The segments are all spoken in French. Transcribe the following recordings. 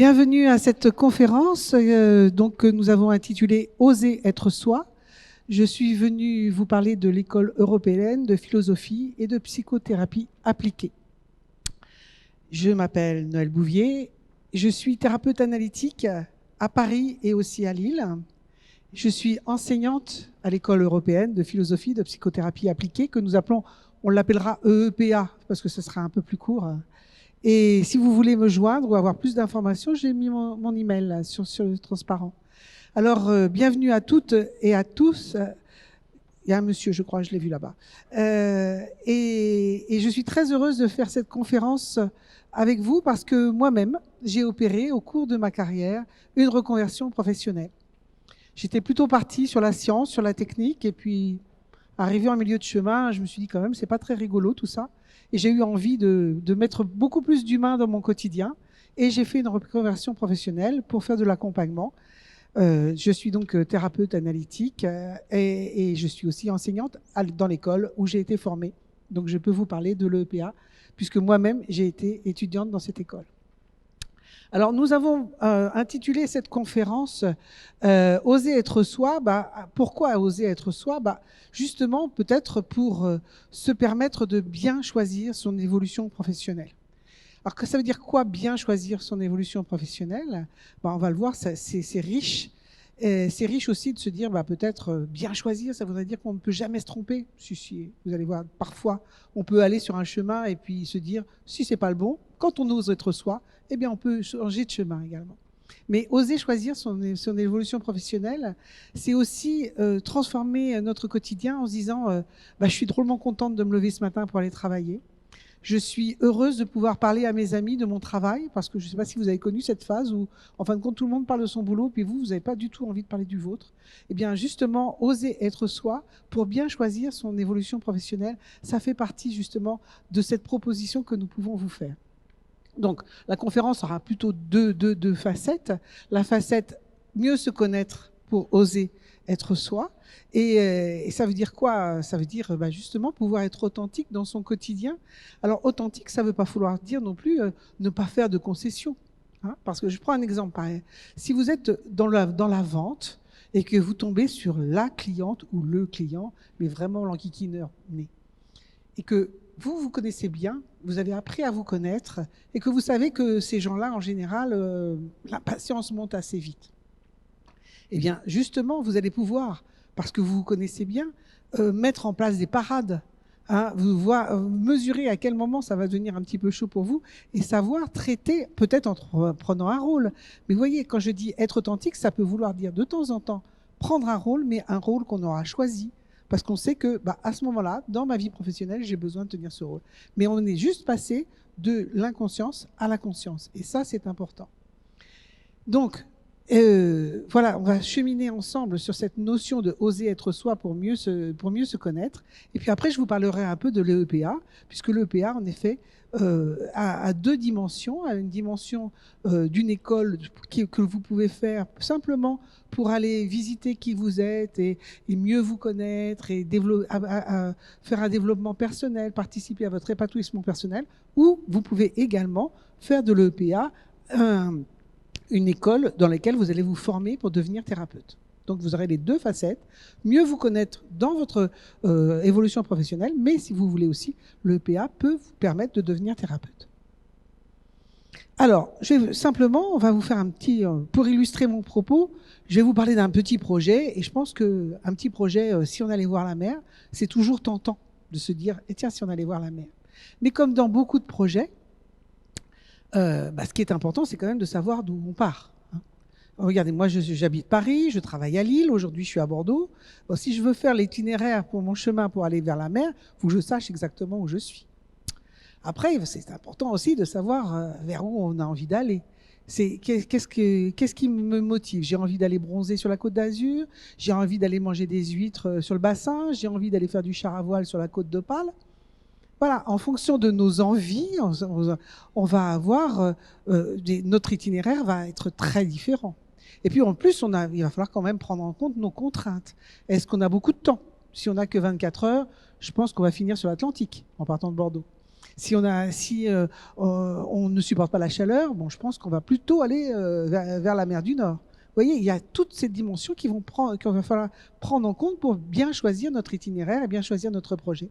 Bienvenue à cette conférence que nous avons intitulée « Oser être soi ». Je suis venue vous parler de l'école européenne de philosophie et de psychothérapie appliquée. Je m'appelle Noël Bouvier, je suis thérapeute analytique à Paris et aussi à Lille. Je suis enseignante à l'école européenne de philosophie et de psychothérapie appliquée que nous appelons, on l'appellera EEPA parce que ce sera un peu plus court. Et si vous voulez me joindre ou avoir plus d'informations, j'ai mis mon email là, sur le transparent. Alors, bienvenue à toutes et à tous. Il y a un monsieur, je crois, je l'ai vu là-bas. Et je suis très heureuse de faire cette conférence avec vous parce que moi-même, j'ai opéré au cours de ma carrière une reconversion professionnelle. J'étais plutôt partie sur la science, sur la technique, et puis arrivé en milieu de chemin, je me suis dit quand même, c'est pas très rigolo tout ça. Et j'ai eu envie de mettre beaucoup plus d'humain dans mon quotidien. Et j'ai fait une reconversion professionnelle pour faire de l'accompagnement. Je suis donc thérapeute analytique et je suis aussi enseignante dans l'école où j'ai été formée. Donc je peux vous parler de l'EPA, puisque moi-même, j'ai été étudiante dans cette école. Alors nous avons intitulé cette conférence « Oser être soi ». Pourquoi oser être soi? Justement, peut-être pour se permettre de bien choisir son évolution professionnelle. Alors, ça veut dire quoi, bien choisir son évolution professionnelle? On va le voir, c'est riche. C'est riche aussi de se dire, peut-être bien choisir, ça voudrait dire qu'on ne peut jamais se tromper. Si, vous allez voir, parfois, on peut aller sur un chemin et puis se dire, si c'est pas le bon, quand on ose être soi, eh bien, on peut changer de chemin également. Mais oser choisir son évolution professionnelle, c'est aussi transformer notre quotidien en se disant je suis drôlement contente de me lever ce matin pour aller travailler. Je suis heureuse de pouvoir parler à mes amis de mon travail, parce que je ne sais pas si vous avez connu cette phase où, en fin de compte, tout le monde parle de son boulot, puis vous n'avez pas du tout envie de parler du vôtre. Eh bien, justement, oser être soi pour bien choisir son évolution professionnelle, ça fait partie justement de cette proposition que nous pouvons vous faire. Donc, la conférence aura plutôt deux facettes. La facette mieux se connaître pour oser être soi. Et ça veut dire quoi? Ça veut dire justement pouvoir être authentique dans son quotidien. Alors, authentique, ça ne veut pas vouloir dire non plus ne pas faire de concessions. Hein, parce que je prends un exemple pareil. Si vous êtes dans la vente et que vous tombez sur la cliente ou le client, mais vraiment l'enquiquineur né, et que vous connaissez bien, vous avez appris à vous connaître et que vous savez que ces gens-là, en général, l'impatience monte assez vite. Eh bien, justement, vous allez pouvoir, parce que vous vous connaissez bien, mettre en place des parades, hein, mesurer à quel moment ça va devenir un petit peu chaud pour vous et savoir traiter, peut-être en prenant un rôle. Mais vous voyez, quand je dis être authentique, ça peut vouloir dire de temps en temps prendre un rôle, mais un rôle qu'on aura choisi. Parce qu'on sait que, à ce moment-là, dans ma vie professionnelle, j'ai besoin de tenir ce rôle. Mais on est juste passé de l'inconscience à la conscience. Et ça, c'est important. Donc, voilà, on va cheminer ensemble sur cette notion de oser être soi pour mieux se connaître. Et puis après, je vous parlerai un peu de l'EPA, puisque l'EPA, en effet, a deux dimensions. A une dimension d'une école que vous pouvez faire simplement pour aller visiter qui vous êtes et mieux vous connaître et faire un développement personnel, participer à votre épanouissement personnel, ou vous pouvez également faire de l'EPA une école dans laquelle vous allez vous former pour devenir thérapeute. Donc vous aurez les deux facettes, mieux vous connaître dans votre évolution professionnelle, mais si vous voulez aussi, l'EPA peut vous permettre de devenir thérapeute. Alors, simplement, on va vous faire un petit, pour illustrer mon propos, je vais vous parler d'un petit projet, et je pense qu'un petit projet, si on allait voir la mer, c'est toujours tentant de se dire, tiens, si on allait voir la mer. Mais comme dans beaucoup de projets, ce qui est important, c'est quand même de savoir d'où on part. Hein. Regardez, moi, j'habite Paris, je travaille à Lille, aujourd'hui, je suis à Bordeaux. Bon, si je veux faire l'itinéraire pour mon chemin pour aller vers la mer, il faut que je sache exactement où je suis. Après, c'est important aussi de savoir vers où on a envie d'aller. Qu'est-ce qui me motive? J'ai envie d'aller bronzer sur la Côte d'Azur, j'ai envie d'aller manger des huîtres sur le bassin, j'ai envie d'aller faire du char à voile sur la côte d'Opale. Voilà, en fonction de nos envies, on va avoir notre itinéraire va être très différent. Et puis en plus, il va falloir quand même prendre en compte nos contraintes. Est-ce qu'on a beaucoup de temps? Si on n'a que 24 heures, je pense qu'on va finir sur l'Atlantique en partant de Bordeaux. Si on ne supporte pas la chaleur, bon, je pense qu'on va plutôt aller vers la mer du Nord. Vous voyez, il y a toutes ces dimensions qu'il va falloir prendre en compte pour bien choisir notre itinéraire et bien choisir notre projet.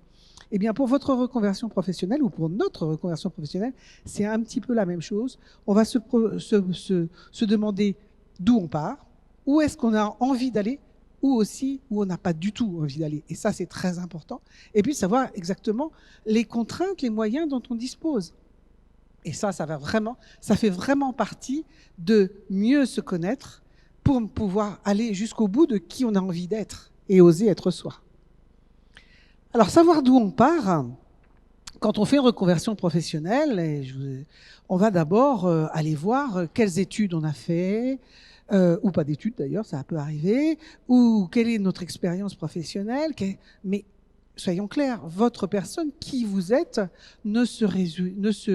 Eh bien, pour votre reconversion professionnelle ou pour notre reconversion professionnelle, c'est un petit peu la même chose. On va se demander d'où on part, où est-ce qu'on a envie d'aller, ou aussi où on n'a pas du tout envie d'aller. Et ça, c'est très important. Et puis, savoir exactement les contraintes, les moyens dont on dispose. Et ça fait vraiment partie de mieux se connaître pour pouvoir aller jusqu'au bout de qui on a envie d'être et oser être soi. Alors, savoir d'où on part, quand on fait une reconversion professionnelle, on va d'abord aller voir quelles études on a fait, ou pas d'études d'ailleurs, ça peut arriver, ou quelle est notre expérience professionnelle. Mais soyons clairs, votre personne, qui vous êtes, ne se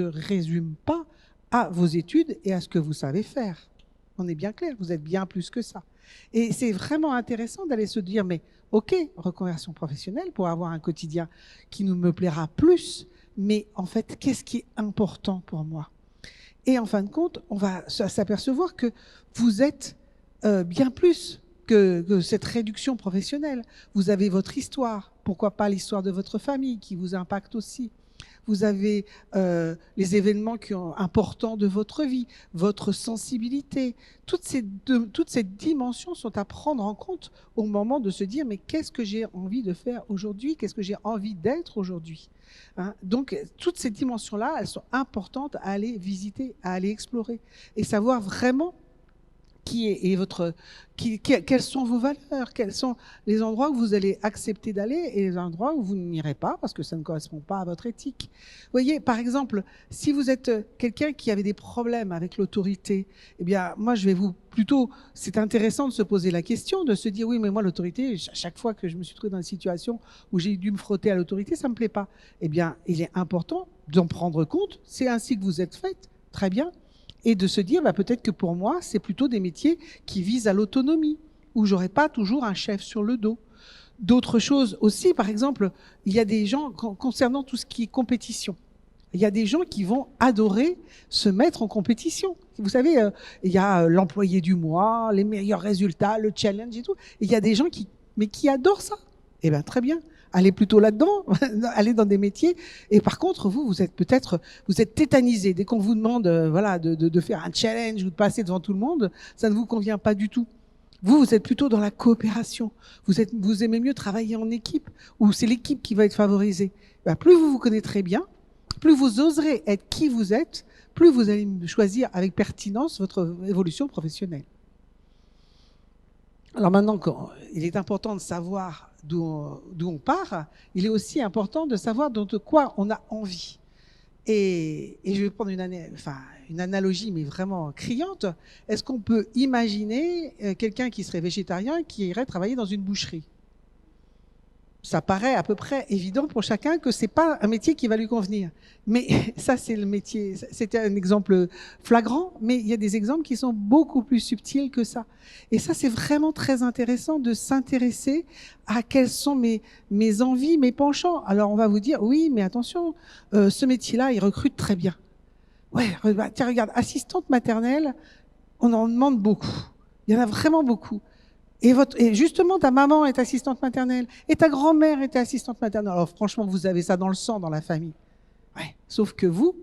résume pas à vos études et à ce que vous savez faire. On est bien clair, vous êtes bien plus que ça. Et c'est vraiment intéressant d'aller se dire, mais ok, reconversion professionnelle pour avoir un quotidien qui nous me plaira plus, mais en fait, qu'est-ce qui est important pour moi? Et en fin de compte, on va s'apercevoir que vous êtes bien plus que cette réduction professionnelle. Vous avez votre histoire, pourquoi pas l'histoire de votre famille qui vous impacte aussi. Vous avez les événements importants de votre vie, votre sensibilité. Toutes ces dimensions sont à prendre en compte au moment de se dire mais qu'est-ce que j'ai envie de faire aujourd'hui? Qu'est-ce que j'ai envie d'être aujourd'hui? Donc, toutes ces dimensions-là, elles sont importantes à aller visiter, à aller explorer et savoir vraiment quelles sont vos valeurs, quels sont les endroits où vous allez accepter d'aller et les endroits où vous n'irez pas parce que ça ne correspond pas à votre éthique. Vous voyez, par exemple, si vous êtes quelqu'un qui avait des problèmes avec l'autorité, eh bien, moi, c'est intéressant de se poser la question, de se dire, oui, mais moi, l'autorité, chaque fois que je me suis trouvé dans une situation où j'ai dû me frotter à l'autorité, ça ne me plaît pas. Eh bien, il est important d'en prendre compte. C'est ainsi que vous êtes faite. Très bien. Et de se dire, peut-être que pour moi, c'est plutôt des métiers qui visent à l'autonomie, où j'aurai pas toujours un chef sur le dos. D'autres choses aussi, par exemple, il y a des gens, concernant tout ce qui est compétition, il y a des gens qui vont adorer se mettre en compétition. Vous savez, il y a l'employé du mois, les meilleurs résultats, le challenge et tout. Et il y a des gens qui adorent ça. Eh bien, très bien. Allez plutôt là-dedans, allez dans des métiers. Et par contre, vous êtes tétanisé. Dès qu'on vous demande de faire un challenge ou de passer devant tout le monde, ça ne vous convient pas du tout. Vous êtes plutôt dans la coopération. Vous aimez mieux travailler en équipe, où c'est l'équipe qui va être favorisée. Plus vous vous connaîtrez bien, plus vous oserez être qui vous êtes, plus vous allez choisir avec pertinence votre évolution professionnelle. Alors maintenant, il est important de savoir d'où on part, il est aussi important de savoir de quoi on a envie. Et je vais prendre une analogie, mais vraiment criante. Est-ce qu'on peut imaginer quelqu'un qui serait végétarien qui irait travailler dans une boucherie? Ça paraît à peu près évident pour chacun que c'est pas un métier qui va lui convenir. Mais ça, c'est le métier. C'était un exemple flagrant, mais il y a des exemples qui sont beaucoup plus subtils que ça. Et ça, c'est vraiment très intéressant de s'intéresser à quelles sont mes envies, mes penchants. Alors, on va vous dire, oui, mais attention, ce métier-là, il recrute très bien. Ouais, tiens, regarde, assistante maternelle, on en demande beaucoup. Il y en a vraiment beaucoup. Et justement, ta maman est assistante maternelle et ta grand-mère était assistante maternelle. Alors franchement, vous avez ça dans le sang, dans la famille. Ouais. Sauf que vous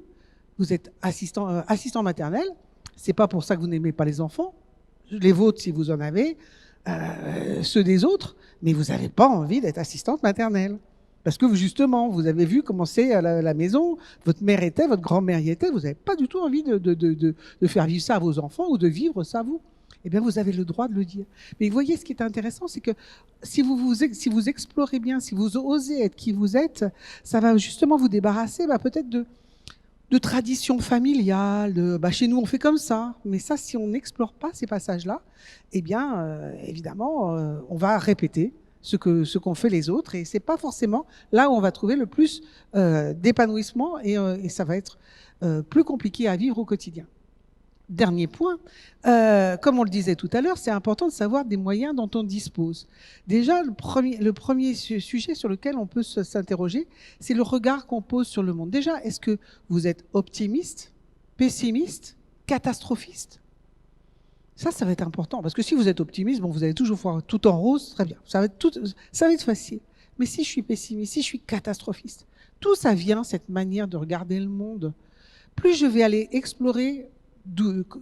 êtes assistant maternel. C'est pas pour ça que vous n'aimez pas les enfants. Les vôtres, si vous en avez, ceux des autres, mais vous n'avez pas envie d'être assistante maternelle. Parce que justement, vous avez vu comment c'est à la maison, votre mère était, votre grand-mère y était, vous n'avez pas du tout envie de faire vivre ça à vos enfants ou de vivre ça à vous. Eh bien, vous avez le droit de le dire. Mais vous voyez, ce qui est intéressant, c'est que si vous explorez bien, si vous osez être qui vous êtes, ça va justement vous débarrasser peut-être de traditions familiales, chez nous on fait comme ça. Mais ça, si on n'explore pas ces passages-là, eh bien, évidemment, on va répéter ce qu'ont fait les autres. Et c'est pas forcément là où on va trouver le plus d'épanouissement et ça va être plus compliqué à vivre au quotidien. Dernier point, comme on le disait tout à l'heure, c'est important de savoir des moyens dont on dispose. Déjà, le premier sujet sur lequel on peut s'interroger, c'est le regard qu'on pose sur le monde. Déjà, est-ce que vous êtes optimiste, pessimiste, catastrophiste? Ça va être important, parce que si vous êtes optimiste, bon, vous allez toujours voir tout en rose, très bien, ça va être facile. Mais si je suis pessimiste, si je suis catastrophiste, tout ça vient, cette manière de regarder le monde. Plus je vais aller explorer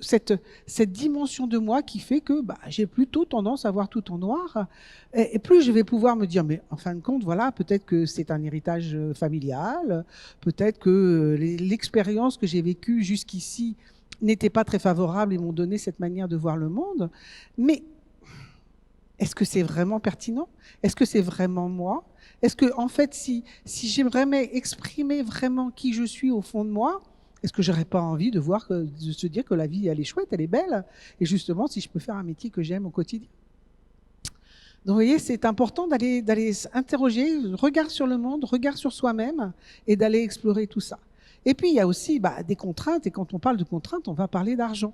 cette dimension de moi qui fait que j'ai plutôt tendance à voir tout en noir, et plus je vais pouvoir me dire, mais en fin de compte, voilà, peut-être que c'est un héritage familial, peut-être que l'expérience que j'ai vécue jusqu'ici n'était pas très favorable et m'ont donné cette manière de voir le monde, mais est-ce que c'est vraiment pertinent? Est-ce que c'est vraiment moi? Est-ce que, en fait, si j'aimerais exprimer vraiment qui je suis au fond de moi, est-ce que j'aurais pas envie de se dire que la vie, elle est chouette, elle est belle, et justement, si je peux faire un métier que j'aime au quotidien? Donc, vous voyez, c'est important d'aller s'interroger, regard sur le monde, regard sur soi-même, et d'aller explorer tout ça. Et puis, il y a aussi des contraintes, et quand on parle de contraintes, on va parler d'argent.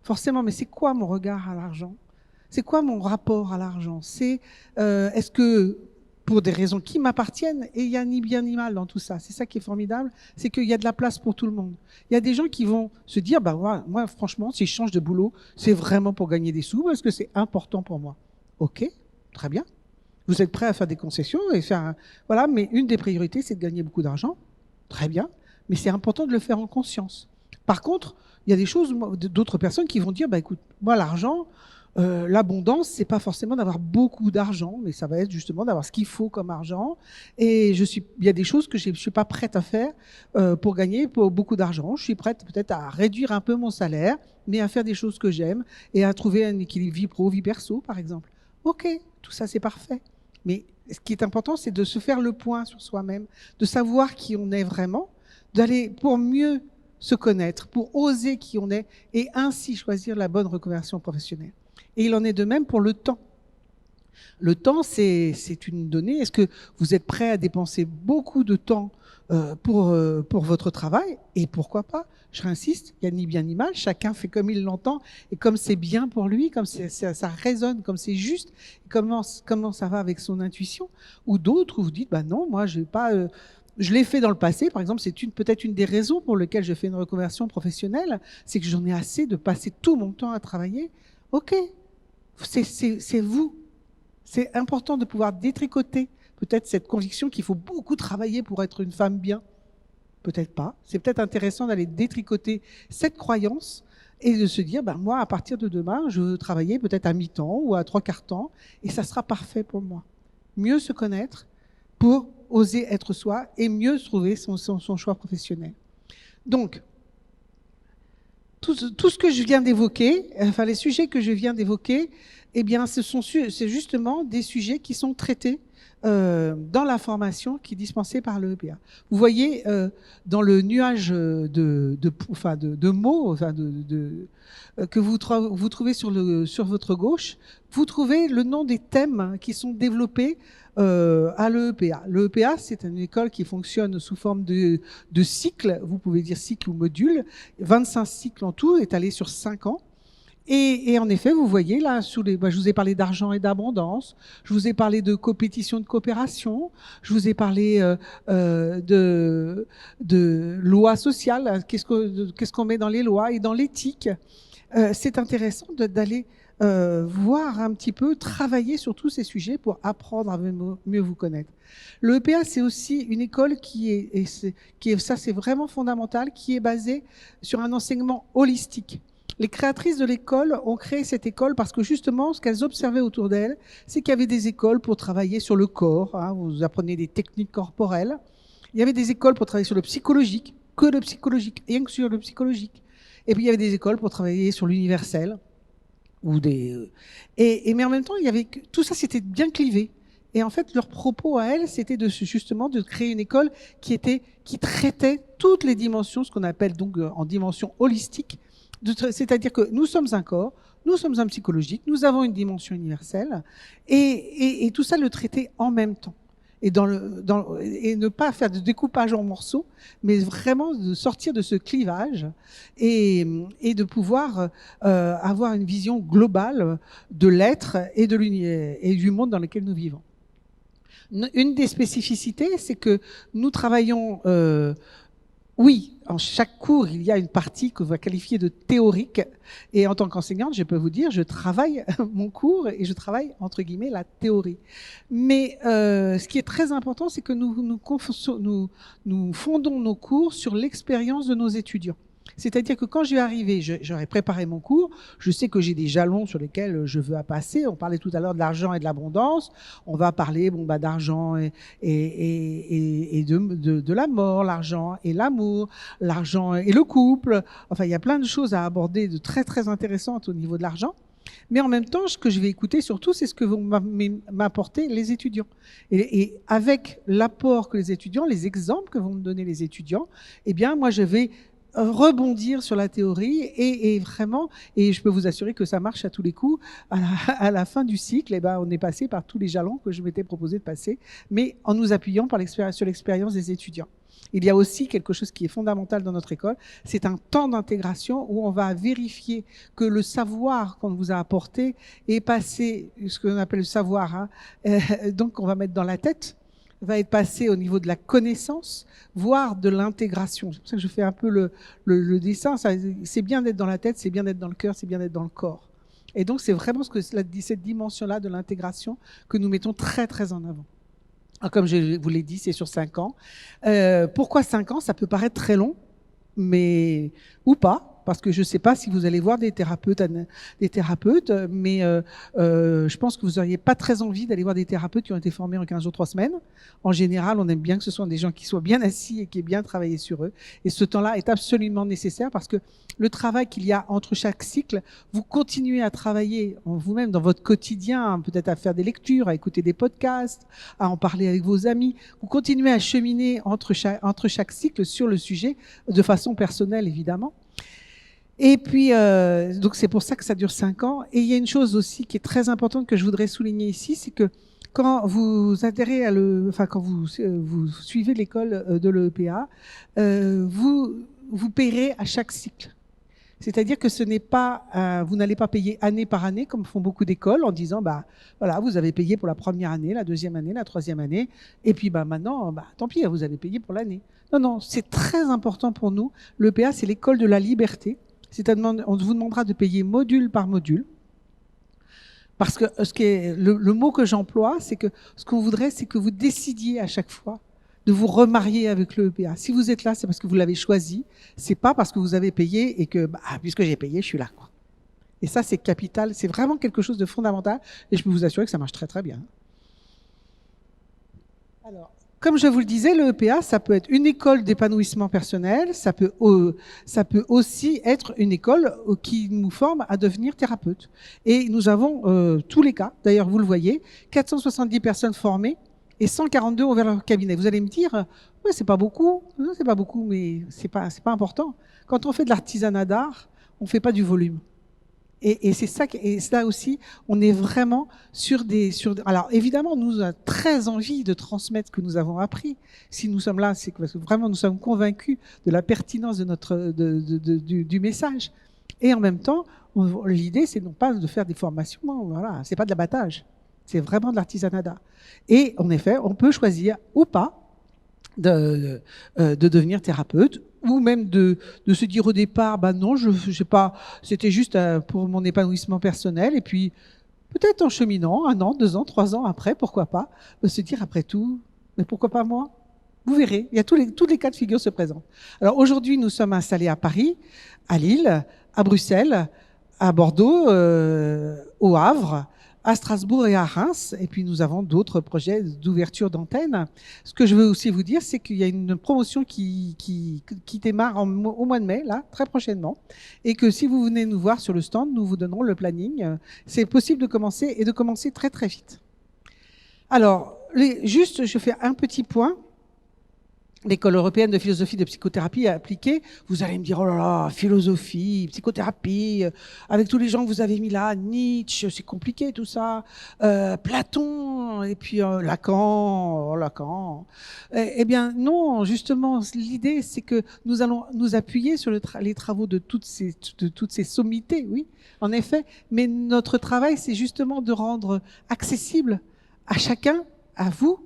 Forcément, mais c'est quoi mon regard à l'argent? C'est quoi mon rapport à l'argent? Est-ce que, pour des raisons qui m'appartiennent, et il n'y a ni bien ni mal dans tout ça. C'est ça qui est formidable, c'est qu'il y a de la place pour tout le monde. Il y a des gens qui vont se dire, moi, franchement, si je change de boulot, c'est vraiment pour gagner des sous, parce que c'est important pour moi. Ok, très bien. Vous êtes prêt à faire des concessions et faire voilà, mais une des priorités, c'est de gagner beaucoup d'argent. Très bien, mais c'est important de le faire en conscience. Par contre, il y a des choses, d'autres personnes qui vont dire, écoute, moi, l'argent, l'abondance, c'est pas forcément d'avoir beaucoup d'argent, mais ça va être justement d'avoir ce qu'il faut comme argent. Et il y a des choses que je suis pas prête à faire pour gagner beaucoup d'argent. Je suis prête peut-être à réduire un peu mon salaire, mais à faire des choses que j'aime et à trouver un équilibre vie pro, vie perso, par exemple. Ok, tout ça c'est parfait. Mais ce qui est important, c'est de se faire le point sur soi-même, de savoir qui on est vraiment, d'aller pour mieux se connaître, pour oser qui on est et ainsi choisir la bonne reconversion professionnelle. Et il en est de même pour le temps. Le temps, c'est une donnée. Est-ce que vous êtes prêt à dépenser beaucoup de temps pour votre travail? Et pourquoi pas? Je réinsiste, il n'y a ni bien ni mal, chacun fait comme il l'entend et comme c'est bien pour lui, comme ça résonne, comme c'est juste, comment ça va avec son intuition. Ou d'autres où vous dites, non, moi je vais pas... je l'ai fait dans le passé, par exemple, c'est peut-être une des raisons pour lesquelles je fais une reconversion professionnelle, c'est que j'en ai assez de passer tout mon temps à travailler. Ok, c'est vous. C'est important de pouvoir détricoter peut-être cette conviction qu'il faut beaucoup travailler pour être une femme bien. Peut-être pas. C'est peut-être intéressant d'aller détricoter cette croyance et de se dire, moi, à partir de demain, je veux travailler peut-être à mi-temps ou à 3/4 temps et ça sera parfait pour moi. Mieux se connaître pour oser être soi et mieux trouver son choix professionnel. Donc, tout ce que je viens d'évoquer, enfin les sujets que je viens d'évoquer, eh bien, c'est justement des sujets qui sont traités dans la formation qui est dispensée par l'EPA. Vous voyez, dans le nuage de mots que vous trouvez sur votre gauche, vous trouvez le nom des thèmes qui sont développés à l'EPA. L'EPA, c'est une école qui fonctionne sous forme de cycle, vous pouvez dire cycle ou module, 25 cycles en tout, étalés sur 5 ans. Et en effet, vous voyez là, je vous ai parlé d'argent et d'abondance, je vous ai parlé de compétition, de coopération, je vous ai parlé de loi sociale, qu'est-ce qu'on met dans les lois et dans l'éthique. C'est intéressant d'aller voir un petit peu, travailler sur tous ces sujets pour apprendre à mieux vous connaître. Le EPA, c'est aussi une école ça c'est vraiment fondamental, qui est basée sur un enseignement holistique. Les créatrices de l'école ont créé cette école parce que justement, ce qu'elles observaient autour d'elles, c'est qu'il y avait des écoles pour travailler sur le corps, vous apprenez des techniques corporelles. Il y avait des écoles pour travailler sur le psychologique, que le psychologique, rien que sur le psychologique. Et puis il y avait des écoles pour travailler sur l'universel. Mais en même temps, tout ça, c'était bien clivé. Et en fait, leur propos à elles, c'était justement de créer une école qui traitait toutes les dimensions, ce qu'on appelle donc en dimension holistique. C'est-à-dire que nous sommes un corps, nous sommes un psychologique, nous avons une dimension universelle, et tout ça le traiter en même temps. et ne pas faire de découpage en morceaux, mais vraiment de sortir de ce clivage et de pouvoir avoir une vision globale de l'être et du monde dans lequel nous vivons. Une des spécificités, c'est que nous travaillons, oui, en chaque cours, il y a une partie qu'on va qualifier de théorique. Et en tant qu'enseignante, je peux vous dire, je travaille mon cours et je travaille, entre guillemets, la théorie. Mais ce qui est très important, c'est que nous fondons nos cours sur l'expérience de nos étudiants. C'est-à-dire que quand je vais arriver, j'aurais préparé mon cours, je sais que j'ai des jalons sur lesquels je veux passer. On parlait tout à l'heure de l'argent et de l'abondance. On va parler d'argent et de la mort, l'argent et l'amour, l'argent et le couple. Enfin, il y a plein de choses à aborder de très, très intéressantes au niveau de l'argent. Mais en même temps, ce que je vais écouter surtout, c'est ce que vont m'apporter les étudiants. Et avec l'apport que les étudiants, les exemples que vont me donner les étudiants, eh bien, moi, je vais rebondir sur la théorie et vraiment, et je peux vous assurer que ça marche à tous les coups. À la fin du cycle, eh ben, on est passé par tous les jalons que je m'étais proposé de passer, mais en nous appuyant sur l'expérience des étudiants. Il y a aussi quelque chose qui est fondamental dans notre école, c'est un temps d'intégration où on va vérifier que le savoir qu'on vous a apporté est passé, ce qu'on appelle le savoir, hein, donc on va mettre dans la tête, va être passé au niveau de la connaissance, voire de l'intégration. C'est pour ça que je fais un peu le dessin. C'est bien d'être dans la tête, c'est bien d'être dans le cœur, c'est bien d'être dans le corps. Et donc, c'est vraiment cette dimension-là de l'intégration que nous mettons très, très en avant. Alors, comme je vous l'ai dit, c'est sur 5 ans. Pourquoi 5 ans? Ça peut paraître très long, mais ou pas. Parce que je ne sais pas si vous allez voir des thérapeutes, mais je pense que vous n'auriez pas très envie d'aller voir des thérapeutes qui ont été formés en 15 jours, 3 semaines. En général, on aime bien que ce soit des gens qui soient bien assis et qui aient bien travaillé sur eux. Et ce temps-là est absolument nécessaire parce que le travail qu'il y a entre chaque cycle, vous continuez à travailler vous-même dans votre quotidien, peut-être à faire des lectures, à écouter des podcasts, à en parler avec vos amis. Vous continuez à cheminer entre chaque cycle sur le sujet de façon personnelle, évidemment. Et puis, donc c'est pour ça que ça dure 5 ans. Et il y a une chose aussi qui est très importante que je voudrais souligner ici, c'est que quand vous adhérez quand vous suivez l'école de l'EPA, vous paierez à chaque cycle. C'est-à-dire que ce n'est pas, vous n'allez pas payer année par année comme font beaucoup d'écoles en disant, voilà, vous avez payé pour la première année, la deuxième année, la troisième année, et puis maintenant, tant pis, vous avez payé pour l'année. Non, c'est très important pour nous. L'EPA, c'est l'école de la liberté. C'est-à-dire, on vous demandera de payer module par module. Parce que le mot que j'emploie, c'est que ce qu'on voudrait, c'est que vous décidiez à chaque fois de vous remarier avec le EPA. Si vous êtes là, c'est parce que vous l'avez choisi. C'est pas parce que vous avez payé et que, puisque j'ai payé, je suis là, quoi. Et ça, c'est capital. C'est vraiment quelque chose de fondamental. Et je peux vous assurer que ça marche très, très bien. Alors, comme je vous le disais, le EPA, ça peut être une école d'épanouissement personnel, ça peut aussi être une école qui nous forme à devenir thérapeute. Et nous avons tous les cas, d'ailleurs vous le voyez, 470 personnes formées et 142 ont ouvert leur cabinet. Vous allez me dire, ouais, c'est pas beaucoup, non, c'est pas beaucoup, mais c'est pas important. Quand on fait de l'artisanat d'art, on fait pas du volume. Et c'est ça, et là aussi, on est vraiment alors évidemment, nous avons très envie de transmettre ce que nous avons appris. Si nous sommes là, c'est parce que vraiment nous sommes convaincus de la pertinence du message. Et en même temps, l'idée, c'est non pas de faire des formations, voilà, c'est pas de l'abattage, c'est vraiment de l'artisanat d'art. Et en effet, on peut choisir ou pas de devenir thérapeute, ou même de se dire au départ, non, je sais pas, c'était juste pour mon épanouissement personnel, et puis peut-être en cheminant, 1 an, 2 ans, 3 ans après, pourquoi pas, se dire après tout, mais pourquoi pas moi? Vous verrez, il y a tous les cas de figure se présentent. Alors aujourd'hui, nous sommes installés à Paris, à Lille, à Bruxelles, à Bordeaux, au Havre, à Strasbourg et à Reims, et puis nous avons d'autres projets d'ouverture d'antennes. Ce que je veux aussi vous dire, c'est qu'il y a une promotion qui démarre au mois de mai, là, très prochainement, et que si vous venez nous voir sur le stand, nous vous donnerons le planning. C'est possible de commencer, et de commencer très très vite. Alors, juste, je fais un petit point. l'école européenne de philosophie de psychothérapie appliquée, vous allez me dire, oh là là, philosophie, psychothérapie, avec tous les gens que vous avez mis là, Nietzsche, c'est compliqué tout ça, Platon, et puis Lacan, Lacan. Eh bien non, justement, l'idée c'est que nous allons nous appuyer sur les travaux de toutes ces sommités, oui, en effet, mais notre travail c'est justement de rendre accessible à chacun, à vous,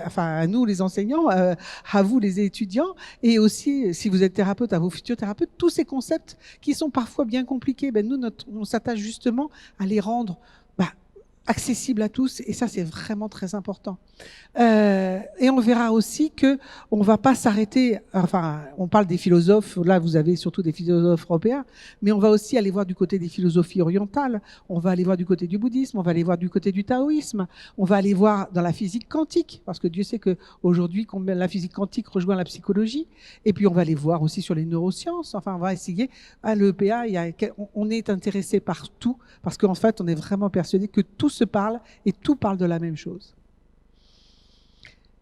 enfin à nous les enseignants, à vous les étudiants, et aussi si vous êtes thérapeute, à vos futurs thérapeutes, tous ces concepts qui sont parfois bien compliqués, ben nous on s'attache justement à les rendre accessibles à tous, et ça c'est vraiment très important. Et on verra aussi que on va pas s'arrêter, enfin on parle des philosophes, là vous avez surtout des philosophes européens, mais on va aussi aller voir du côté des philosophies orientales, on va aller voir du côté du bouddhisme, on va aller voir du côté du taoïsme, on va aller voir dans la physique quantique, parce que Dieu sait que aujourd'hui la physique quantique rejoint la psychologie, et puis on va aller voir aussi sur les neurosciences, enfin on va essayer, à l'EPA, on est intéressé par tout, parce qu'en fait on est vraiment persuadé que tout se parle et tout parle de la même chose.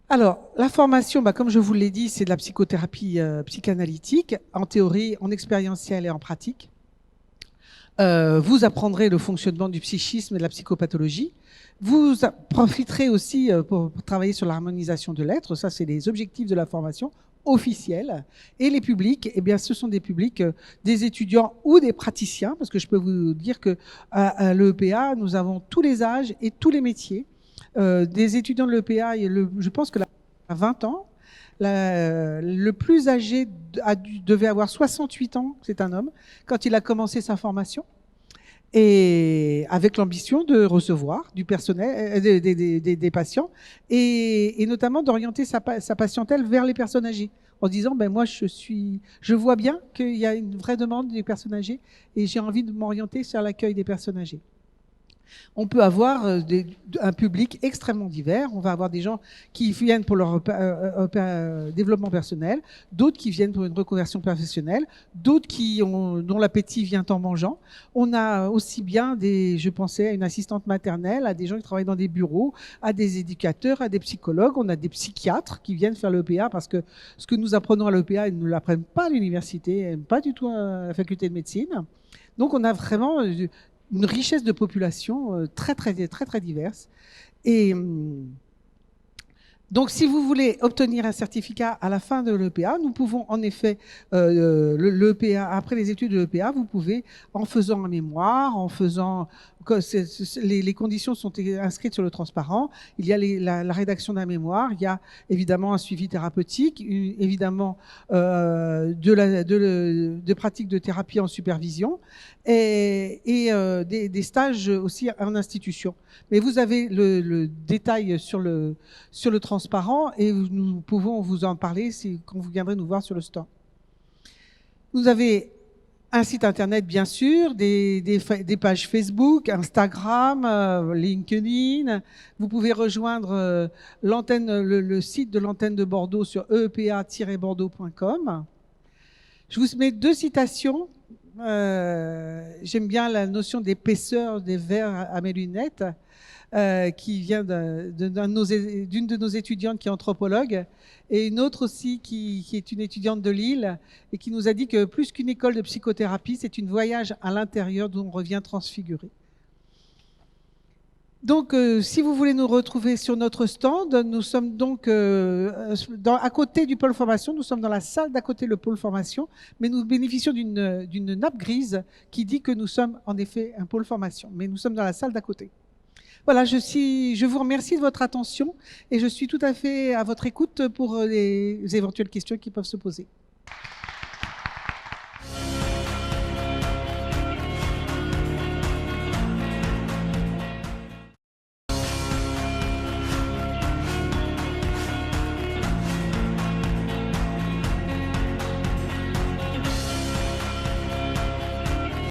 Alors, la formation, comme je vous l'ai dit, c'est de la psychothérapie psychanalytique, en théorie, en expérientiel et en pratique. Vous apprendrez le fonctionnement du psychisme et de la psychopathologie. Vous profiterez aussi pour travailler sur l'harmonisation de l'être. Ça, c'est les objectifs de la formation officielle. Et les publics, eh bien, ce sont des publics, des étudiants ou des praticiens, parce que je peux vous dire que à l'EPA, nous avons tous les âges et tous les métiers. Des étudiants de l'EPA, je pense que à 20 ans, le plus âgé devait avoir 68 ans, c'est un homme, quand il a commencé sa formation, et avec l'ambition de recevoir du personnel, des patients, et notamment d'orienter sa patientèle vers les personnes âgées, en disant moi je vois bien qu'il y a une vraie demande des personnes âgées et j'ai envie de m'orienter sur l'accueil des personnes âgées. On peut avoir un public extrêmement divers. On va avoir des gens qui viennent pour leur développement personnel, d'autres qui viennent pour une reconversion professionnelle, d'autres dont l'appétit vient en mangeant. On a aussi bien je pensais à une assistante maternelle, à des gens qui travaillent dans des bureaux, à des éducateurs, à des psychologues. On a des psychiatres qui viennent faire l'EPA parce que ce que nous apprenons à l'EPA, ils ne l'apprennent pas à l'université, pas du tout à la faculté de médecine. Donc on a vraiment une richesse de population très diverse. Et donc, si vous voulez obtenir un certificat à la fin de l'EPA, nous pouvons en effet, l'EPA, après les études de l'EPA, vous pouvez, en faisant un mémoire, en faisant... Les conditions sont inscrites sur le transparent. Il y a la rédaction d'un mémoire, il y a évidemment un suivi thérapeutique, évidemment de pratiques de thérapie en supervision et des stages aussi en institution. Mais vous avez le détail sur le transparent et nous pouvons vous en parler quand vous viendrez nous voir sur le stand. Vous avez un site internet, bien sûr, des pages Facebook, Instagram, LinkedIn. Vous pouvez rejoindre le site de l'antenne de Bordeaux sur eepa-bordeaux.com. Je vous mets 2 citations. J'aime bien la notion d'épaisseur des verres à mes lunettes, qui vient d'une de nos étudiantes qui est anthropologue, et une autre aussi qui est une étudiante de Lille et qui nous a dit que plus qu'une école de psychothérapie, c'est un voyage à l'intérieur d'où on revient transfiguré. Donc, si vous voulez nous retrouver sur notre stand, nous sommes donc à côté du pôle formation, nous sommes dans la salle d'à côté le pôle formation, mais nous bénéficions d'une nappe grise qui dit que nous sommes en effet un pôle formation, mais nous sommes dans la salle d'à côté. Voilà, je vous remercie de votre attention et je suis tout à fait à votre écoute pour les éventuelles questions qui peuvent se poser.